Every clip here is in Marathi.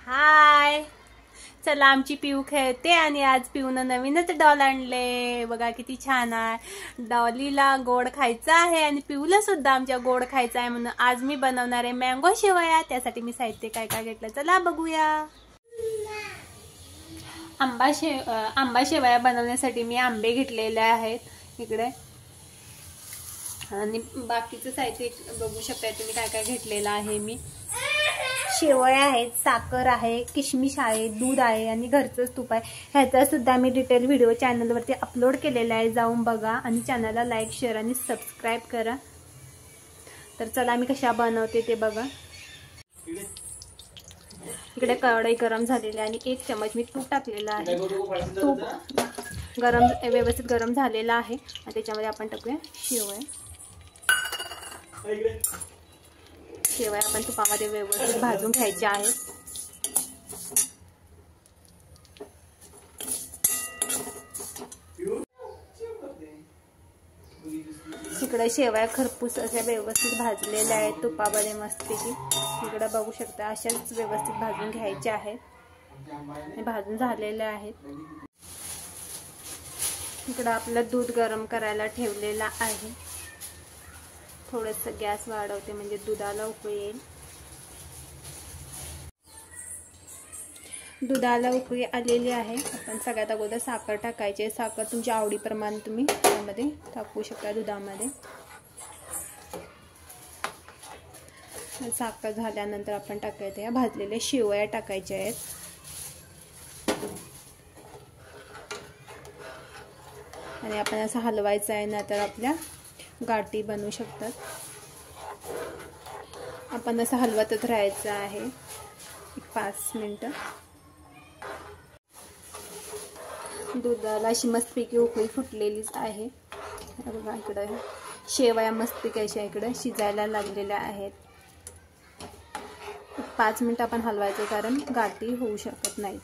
हाय, चला आमची पिऊ खेळते आणि आज पिऊनं नवीनच डॉल आणले बघा, किती छान आहे। डॉलीला गोड खायचं आहे आणि पिऊला सुद्धा आमच्या गोड खायचं आहे, म्हणून आज मी बनवणार आहे मँगो शेवया। त्यासाठी मी साहित्य काय काय घेतलं चला बघूया। आंबा शेवया बनवण्यासाठी मी आंबे घेतलेले आहेत इकडे, आणि बाकीचं साहित्य बघू शकता तुम्ही काय काय घेतलेलं आहे। मी शेवया आहेत, साखर आहे, किशमिश आहे, दूध आहे आणि घरचंच तूप आहे। ह्याचा सुद्धा मी डिटेल व्हिडिओ चॅनलवरती अपलोड केलेला आहे, जाऊन बघा आणि चॅनलला लाईक शेअर आणि सबस्क्राईब करा। तर चला मी कशा बनवते ते बघा। इकडे कढई गरम झालेली आहे आणि 1 चमच मी तूप टाकलेलं आहे। तूप व्यवस्थित गरम झालेलं आहे आणि त्याच्यामध्ये आपण टाकूया शेवया। शेवया आपण तुपामध्ये व्यवस्थित भाजून घ्यायचे आहे। इकडे शेवया खरपूस अशा व्यवस्थित भाजलेल्या आहेत तुपामध्ये मस्तपैकी। इकडे बघू शकता अशाच व्यवस्थित भाजून घ्यायचे आहेत, भाजून झालेल्या आहेत। इकडे आपलं दूध गरम करायला ठेवलेला आहे। थोडंसं गॅस वाढवते म्हणजे दुधाला उकळी येईल। दुधाला उकळी आलेली आहे। आपण सगळ्यात अगोदर साखर टाकायची आहे। साखर तुमच्या आवडीप्रमाणे तुम्ही त्यामध्ये टाकू शकता दुधामध्ये। साखर झाल्यानंतर आपण टाकायचे या भाजलेल्या शेवया टाकायच्या आहेत आणि आपण असं हलवायचं आहे, नाहीतर आपल्या गाठी बनवू शकतात। आपण असं हलवतच राहायचं आहे 5 मिनिटं। दुधाला अशी मस्तपैकी उकळी फुटलेलीच आहे बघा। इकडे शेवया मस्तपैकी अशा इकडे शिजायला लागलेल्या आहेत। 5 मिनिटं आपण हलवायचं, कारण गाठी होऊ शकत नाही।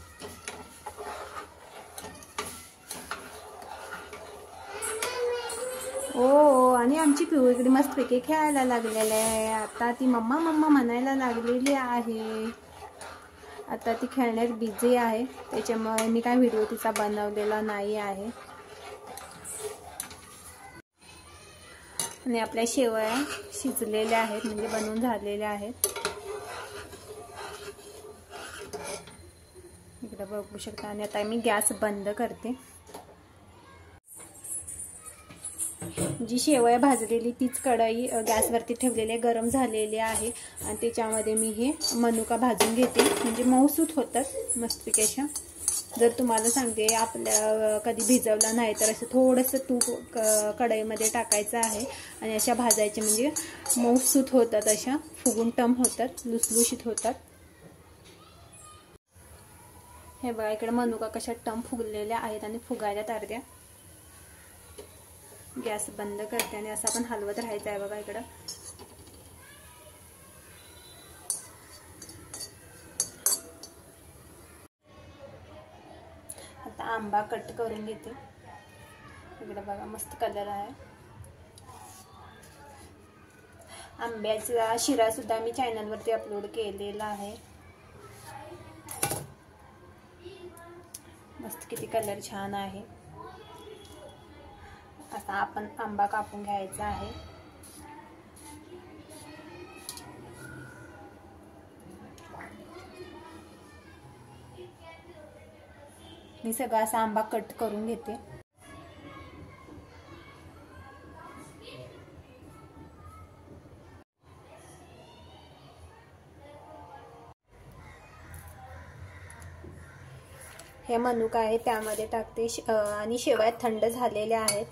ओ, आणि आमची पिऊ इकडे मस्तपैकी खेळायला लागलेली आहे। आता ती मम्मा मम्मा म्हणायला लागलेली आहे। आता ती खेळण्यात बिझी आहे, त्याच्यामुळे मी काय व्हिडिओ तिचा बनवलेला नाही आहे। आणि आपल्या शेवया शिजलेल्या आहेत, म्हणजे बनवून झालेल्या आहेत। इकडे बघू शकता। आणि आता मी गॅस बंद करते। जी शेवया भाजलेली तीच कढई गॅसवरती ठेवलेली गरम झालेली आहे आणि त्याच्यामध्ये मी हे मनुका भाजून घेते, म्हणजे मऊसूत होतात मस्तपैकी अशा। जर तुम्हाला सांगते आपल्या कधी भिजवलं नाही तर असं थोडंसं तूप कढईमध्ये टाकायचं आहे आणि अशा भाजायचे, म्हणजे मऊसूत होतात, अशा फुगून टम होतात, लुसलुशीत होतात। हे बघा इकडे मनुका कशा टम फुगलेल्या आहेत आणि फुगायला अर्ध्या। गॅस बंद करते आणि असं आपण हलवत राहायचं आहे बघा इकडं। आता आंबा कट करून घेते। इकडे बघा मस्त कलर आहे। आंब्याचा शिरा सुद्धा मी चॅनलवरती अपलोड केलेला आहे। मस्त किती कलर छान आहे। आता आपण आंबा कापून घ्यायचा आहे। मी सगळा असा आंबा कट करून घेते। हे मनुका आहे त्यामध्ये टाकते आणि शेवया थंड झालेल्या आहेत,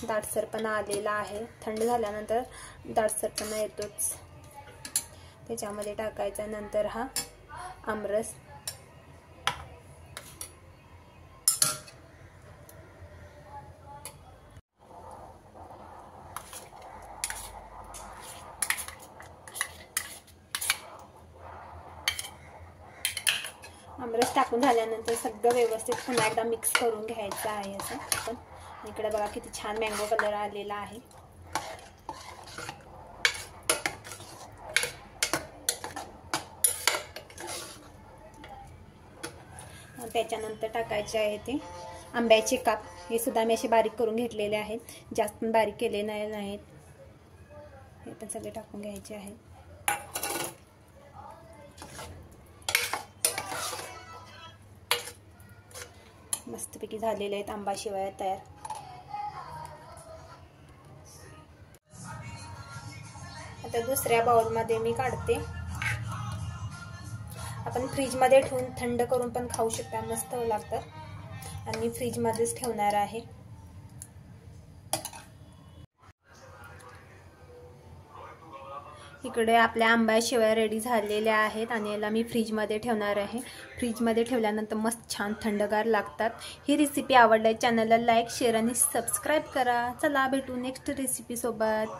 दाटसरपणा आलेला आहे। थंड झाल्यानंतर दाटसरपणा येतोच, त्याच्यामध्ये टाकायचा। नंतर हा आमरस, आमरस टाकून झाल्यानंतर सगळं व्यवस्थित पुन्हा एकदा मिक्स करून घ्यायचं आहे असं आपण। इकडे बघा किती छान मँगो कलर あ आलेला आहे। त्याच्यानंतर टाकायचे आहे ते आंब्याचे काप. हे सुद्धा मी असे बारीक करून घेतलेले आहेत, जास्त पण बारीक केले नाहीत. हे पण सगळे टाकून घ्यायचे आहेत. मस्तपैकी झालेले आहेत आंबा शेवया तयार. आता दुसऱ्या बाउलमध्ये मी काढते. आपण फ्रीजमध्ये ठेवून थंड करून पण खाऊ शकता, मस्त लागतात. आणि मी फ्रीजमध्येच ठेवणार आहे. इकडे आपल्या आंबा शेवया रेडी झालेल्या आहेत आणि याला मी फ्रीजमध्ये ठेवणार आहे. फ्रीजमध्ये ठेवल्यानंतर मस्त छान थंडगार लागतात. ही रेसिपी आवडल्यास चॅनलला लाईक, शेअर आणि सबस्क्राईब करा. चला भेटू नेक्स्ट रेसिपी सोबत.